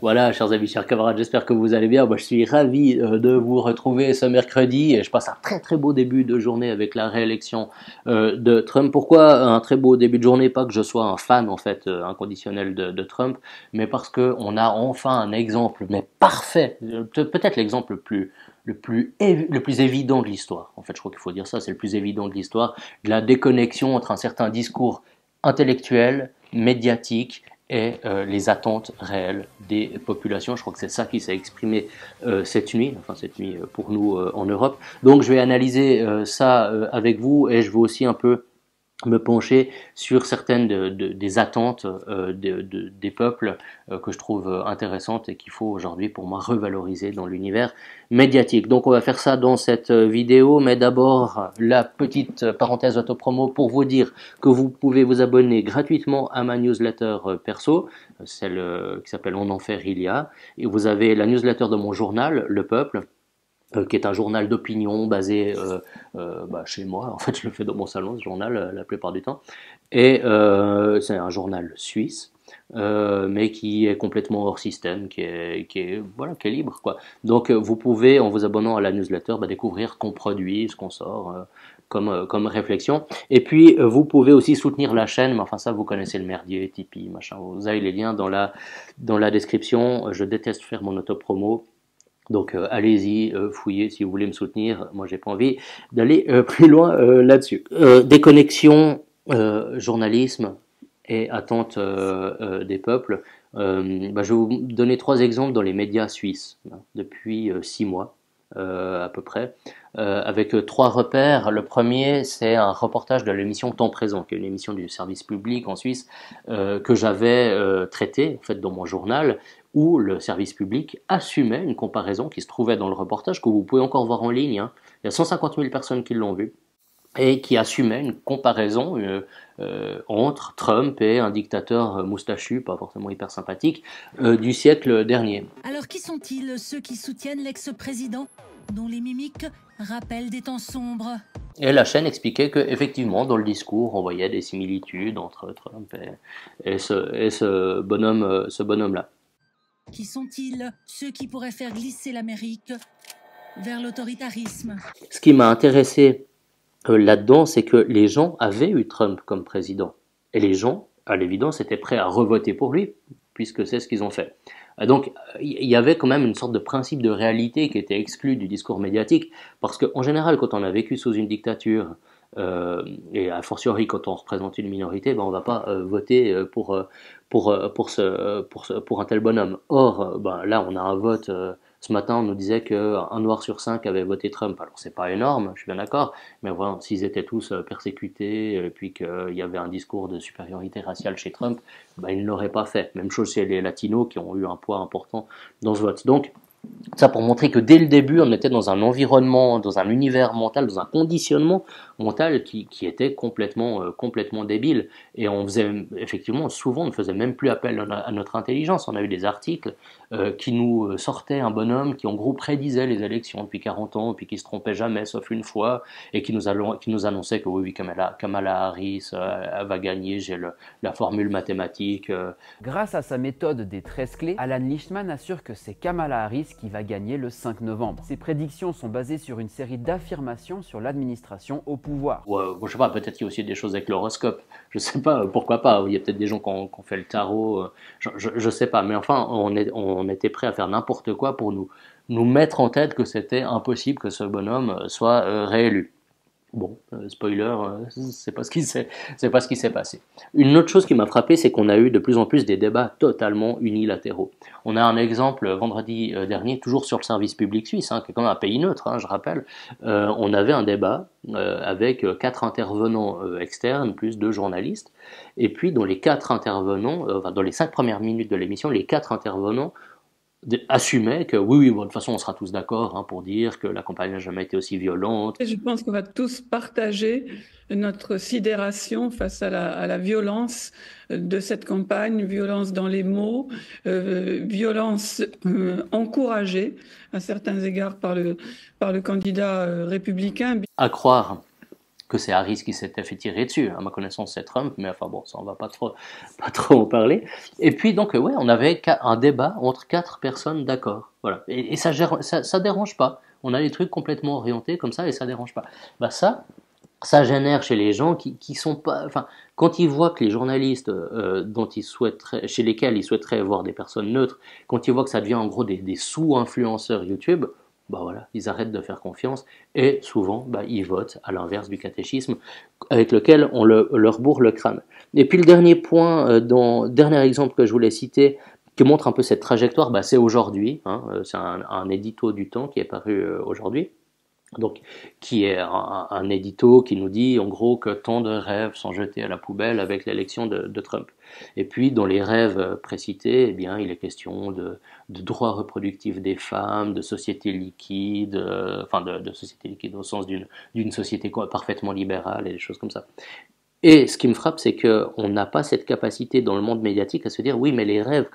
Voilà, chers amis, chers camarades, j'espère que vous allez bien. Moi, je suis ravi de vous retrouver ce mercredi et je passe un très très beau début de journée avec la réélection de Trump. Pourquoi un très beau début de journée? Pas que je sois un fan en fait inconditionnel de Trump, mais parce que on a enfin un exemple, mais parfait, peut-être l'exemple le plus évident de l'histoire. En fait, je crois qu'il faut dire ça, c'est le plus évident de l'histoire, de la déconnexion entre un certain discours intellectuel, médiatique et les attentes réelles des populations. Je crois que c'est ça qui s'est exprimé cette nuit pour nous en Europe. Donc je vais analyser ça avec vous et je vais aussi un peu me pencher sur certaines des attentes des peuples que je trouve intéressantes et qu'il faut aujourd'hui pour moi revaloriser dans l'univers médiatique. Donc on va faire ça dans cette vidéo, mais d'abord la petite parenthèse autopromo pour vous dire que vous pouvez vous abonner gratuitement à ma newsletter perso, celle qui s'appelle En Enfer il y a, et vous avez la newsletter de mon journal, Le Peuple, qui est un journal d'opinion basé chez moi. En fait, je le fais dans mon salon, ce journal, la plupart du temps. Et c'est un journal suisse, mais qui est complètement hors système, qui est libre, quoi. Donc, vous pouvez, en vous abonnant à la newsletter, découvrir ce qu'on produit, ce qu'on sort. Comme réflexion. Et puis, vous pouvez aussi soutenir la chaîne, mais enfin ça, vous connaissez le merdier, Tipeee, machin. Vous avez les liens dans la description. Je déteste faire mon autopromo. Donc allez-y, fouillez si vous voulez me soutenir. Moi, j'ai pas envie d'aller plus loin là-dessus. Déconnexion, journalisme et attente des peuples. Je vais vous donner 3 exemples dans les médias suisses depuis 6 mois à peu près, avec 3 repères. Le premier, c'est un reportage de l'émission Temps Présent, qui est une émission du service public en Suisse que j'avais traité en fait dans mon journal, où le service public assumait une comparaison qui se trouvait dans le reportage, que vous pouvez encore voir en ligne. Hein. Il y a 150 000 personnes qui l'ont vu, et qui assumait une comparaison entre Trump et un dictateur moustachu, pas forcément hyper sympathique, du siècle dernier. Alors qui sont-ils, ceux qui soutiennent l'ex-président, dont les mimiques rappellent des temps sombres? Et la chaîne expliquait qu'effectivement, dans le discours, on voyait des similitudes entre Trump et ce bonhomme-là. Qui sont-ils, ceux qui pourraient faire glisser l'Amérique vers l'autoritarisme? Ce qui m'a intéressé là-dedans, c'est que les gens avaient eu Trump comme président. Et les gens, à l'évidence, étaient prêts à revoter pour lui, puisque c'est ce qu'ils ont fait. Donc, il y avait quand même une sorte de principe de réalité qui était exclu du discours médiatique, parce qu'en général, quand on a vécu sous une dictature, et a fortiori quand on représente une minorité, on ne va pas voter pour un tel bonhomme. Or, là, on a un vote. Ce matin, on nous disait qu'un noir sur 5 avait voté Trump. Alors, c'est pas énorme, je suis bien d'accord, mais voilà, s'ils étaient tous persécutés, et puis qu'il y avait un discours de supériorité raciale chez Trump, ils ne l'auraient pas fait. Même chose chez les latinos qui ont eu un poids important dans ce vote. Donc, ça pour montrer que dès le début, on était dans un environnement, dans un univers mental, dans un conditionnement mental qui était complètement débile. Et on faisait, effectivement, souvent, on ne faisait même plus appel à notre intelligence. On a eu des articles qui nous sortaient un bonhomme qui, en gros, prédisait les élections depuis 40 ans, puis qui se trompait jamais, sauf une fois, et qui nous annonçait que oui, Kamala Harris elle va gagner, j'ai la formule mathématique. Grâce à sa méthode des 13 clés, Alan Lichtman assure que c'est Kamala Harris qui va gagner le 5 novembre. Ses prédictions sont basées sur une série d'affirmations sur l'administration au pouvoir. Je sais pas, peut-être qu'il y a aussi des choses avec l'horoscope. Je sais pas, pourquoi pas. Il y a peut-être des gens qui ont fait le tarot. Je sais pas. Mais enfin, on était prêt à faire n'importe quoi pour nous mettre en tête que c'était impossible que ce bonhomme soit réélu. Bon, spoiler, c'est pas ce qui s'est passé. Une autre chose qui m'a frappé, c'est qu'on a eu de plus en plus des débats totalement unilatéraux. On a un exemple vendredi dernier, toujours sur le service public suisse, qui est quand même un pays neutre, je rappelle. On avait un débat avec 4 intervenants externes, plus 2 journalistes, et puis dans les 4 intervenants, dans les 5 premières minutes de l'émission, les 4 intervenants assumait que oui, de toute façon, on sera tous d'accord pour dire que la campagne n'a jamais été aussi violente. Je pense qu'on va tous partager notre sidération face à la violence de cette campagne, violence dans les mots, violence encouragée à certains égards par le candidat républicain. À croire que c'est Harris qui s'était fait tirer dessus. À ma connaissance, c'est Trump, mais enfin bon, ça on va pas trop en parler. Et puis donc ouais, on avait un débat entre 4 personnes d'accord. Voilà. Et ça dérange pas. On a des trucs complètement orientés comme ça et ça dérange pas. Bah ça génère chez les gens qui sont pas, enfin, quand ils voient que les journalistes chez lesquels ils souhaiteraient voir des personnes neutres, quand ils voient que ça devient en gros des sous-influenceurs YouTube, bah voilà, ils arrêtent de faire confiance et souvent, bah, ils votent à l'inverse du catéchisme avec lequel on leur bourre le crâne. Et puis le dernier point, dernier exemple que je voulais citer, qui montre un peu cette trajectoire, bah, c'est aujourd'hui, hein, c'est un édito du Temps qui est paru aujourd'hui. Donc, qui est un édito qui nous dit en gros que tant de rêves sont jetés à la poubelle avec l'élection de Trump. Et puis, dans les rêves précités, eh bien, il est question de droits reproductifs des femmes, de société liquide, de société liquide au sens d'une société parfaitement libérale et des choses comme ça. Et ce qui me frappe, c'est qu'on n'a pas cette capacité dans le monde médiatique à se dire oui, mais les rêves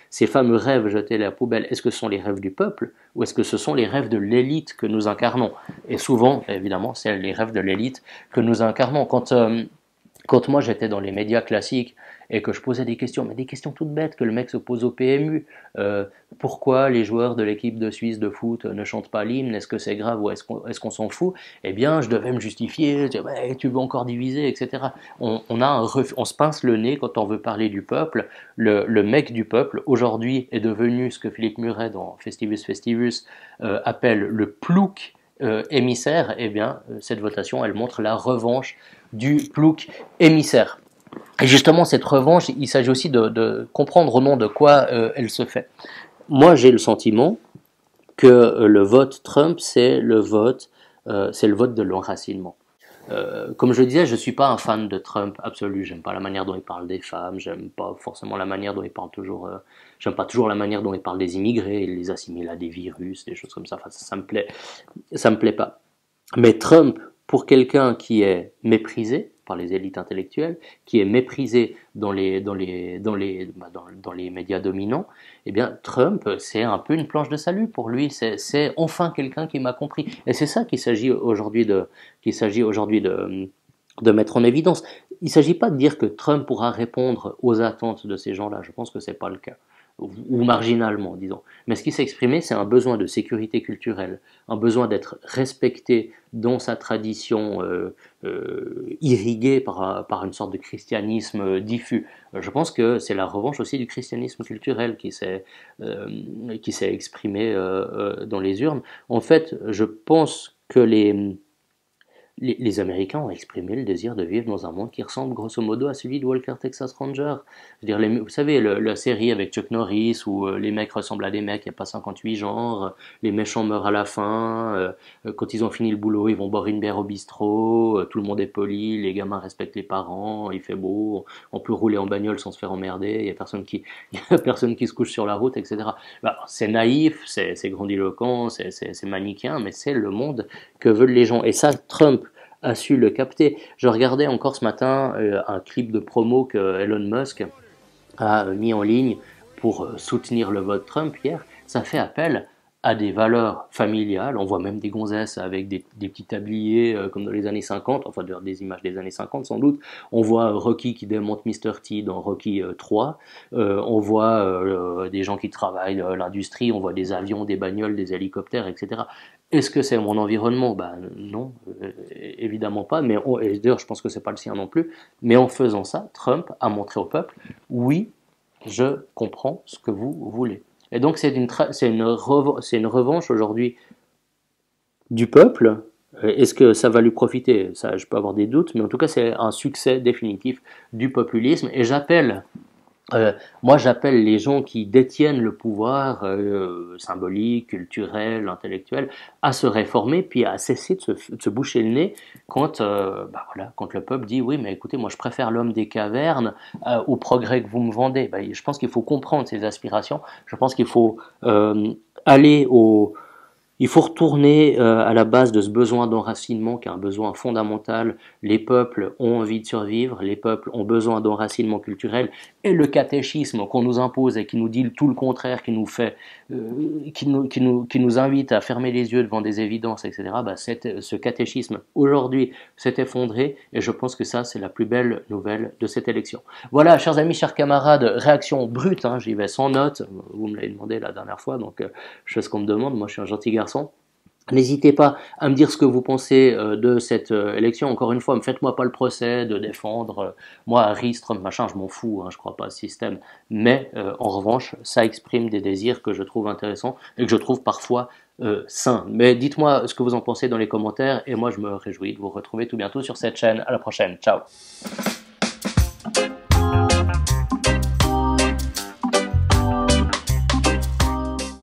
ces fameux rêves jetés à la poubelle, est-ce que ce sont les rêves du peuple ou est-ce que ce sont les rêves de l'élite que nous incarnons? Et souvent, évidemment, c'est les rêves de l'élite que nous incarnons. Quand moi j'étais dans les médias classiques et que je posais des questions, mais des questions toutes bêtes que le mec se pose au PMU, pourquoi les joueurs de l'équipe de Suisse de foot ne chantent pas l'hymne, est-ce que c'est grave ou est-ce qu'on s'en fout? Eh bien, je devais me justifier, dire, ouais, tu veux encore diviser, etc. On se pince le nez quand on veut parler du peuple. Le mec du peuple, aujourd'hui, est devenu ce que Philippe Muret dans Festivus Festivus appelle le plouc émissaire. Eh bien, cette votation, elle montre la revanche du plouc émissaire. Et justement, cette revanche, il s'agit aussi de comprendre au nom de quoi elle se fait. Moi, j'ai le sentiment que le vote Trump, c'est le vote de l'enracinement. Comme je le disais, je ne suis pas un fan de Trump absolu. J'aime pas la manière dont il parle des femmes. J'aime pas forcément la manière dont il parle toujours. J'aime pas toujours la manière dont il parle des immigrés. Il les assimile à des virus, des choses comme ça. Enfin, ça me plaît pas. Mais Trump, pour quelqu'un qui est méprisé par les élites intellectuelles, qui est méprisé dans les médias dominants, eh bien Trump, c'est un peu une planche de salut pour lui. C'est enfin quelqu'un qui m'a compris. Et c'est ça qu'il s'agit aujourd'hui de mettre en évidence. Il ne s'agit pas de dire que Trump pourra répondre aux attentes de ces gens-là. Je pense que c'est pas le cas. Ou marginalement, disons. Mais ce qui s'est exprimé, c'est un besoin de sécurité culturelle, un besoin d'être respecté dans sa tradition irriguée par une sorte de christianisme diffus. Je pense que c'est la revanche aussi du christianisme culturel qui s'est exprimé dans les urnes. En fait, je pense que les Américains ont exprimé le désir de vivre dans un monde qui ressemble grosso modo à celui de Walker Texas Ranger. Je veux dire, vous savez, la série avec Chuck Norris où les mecs ressemblent à des mecs, il n'y a pas 58 genres, les méchants meurent à la fin, quand ils ont fini le boulot, ils vont boire une bière au bistrot, tout le monde est poli, les gamins respectent les parents, il fait beau, on peut rouler en bagnole sans se faire emmerder, il n'y a personne qui se couche sur la route, etc. Bah, c'est naïf, c'est grandiloquent, c'est manichéen, mais c'est le monde que veulent les gens. Et ça, Trump a su le capter. Je regardais encore ce matin un clip de promo que Elon Musk a mis en ligne pour soutenir le vote Trump hier. Ça fait appel à des valeurs familiales. On voit même des gonzesses avec des petits tabliers comme dans les années 50, enfin des images des années 50 sans doute. On voit Rocky qui démonte Mr. T dans Rocky 3. On voit des gens qui travaillent dans l'industrie. On voit des avions, des bagnoles, des hélicoptères, etc. Est-ce que c'est mon environnement? Non, évidemment pas. Mais et d'ailleurs, je pense que c'est pas le sien non plus. Mais en faisant ça, Trump a montré au peuple, oui, je comprends ce que vous voulez. Et donc c'est une revanche aujourd'hui du peuple. Est-ce que ça va lui profiter? Ça, je peux avoir des doutes, mais en tout cas c'est un succès définitif du populisme. Et moi j'appelle les gens qui détiennent le pouvoir symbolique, culturel, intellectuel, à se réformer, puis à cesser de se boucher le nez quand le peuple dit oui, mais écoutez, moi je préfère l'homme des cavernes au progrès que vous me vendez. Je pense qu'il faut comprendre ces aspirations. Je pense qu'il faut aller Il faut retourner à la base de ce besoin d'enracinement qui est un besoin fondamental. Les peuples ont envie de survivre, les peuples ont besoin d'enracinement culturel, et le catéchisme qu'on nous impose et qui nous dit tout le contraire, qui nous invite à fermer les yeux devant des évidences, etc. Ce catéchisme aujourd'hui s'est effondré, et je pense que ça c'est la plus belle nouvelle de cette élection. Voilà, chers amis, chers camarades, réaction brute, hein, j'y vais sans note, vous me l'avez demandé la dernière fois, donc je fais ce qu'on me demande, moi je suis un gentil garçon. N'hésitez pas à me dire ce que vous pensez de cette élection. Encore une fois, faites-moi pas le procès de défendre moi, Harris, Trump, machin, je m'en fous, hein, je crois pas au système. Mais en revanche, ça exprime des désirs que je trouve intéressants et que je trouve parfois sains. Mais dites-moi ce que vous en pensez dans les commentaires et moi je me réjouis de vous retrouver tout bientôt sur cette chaîne. À la prochaine, ciao.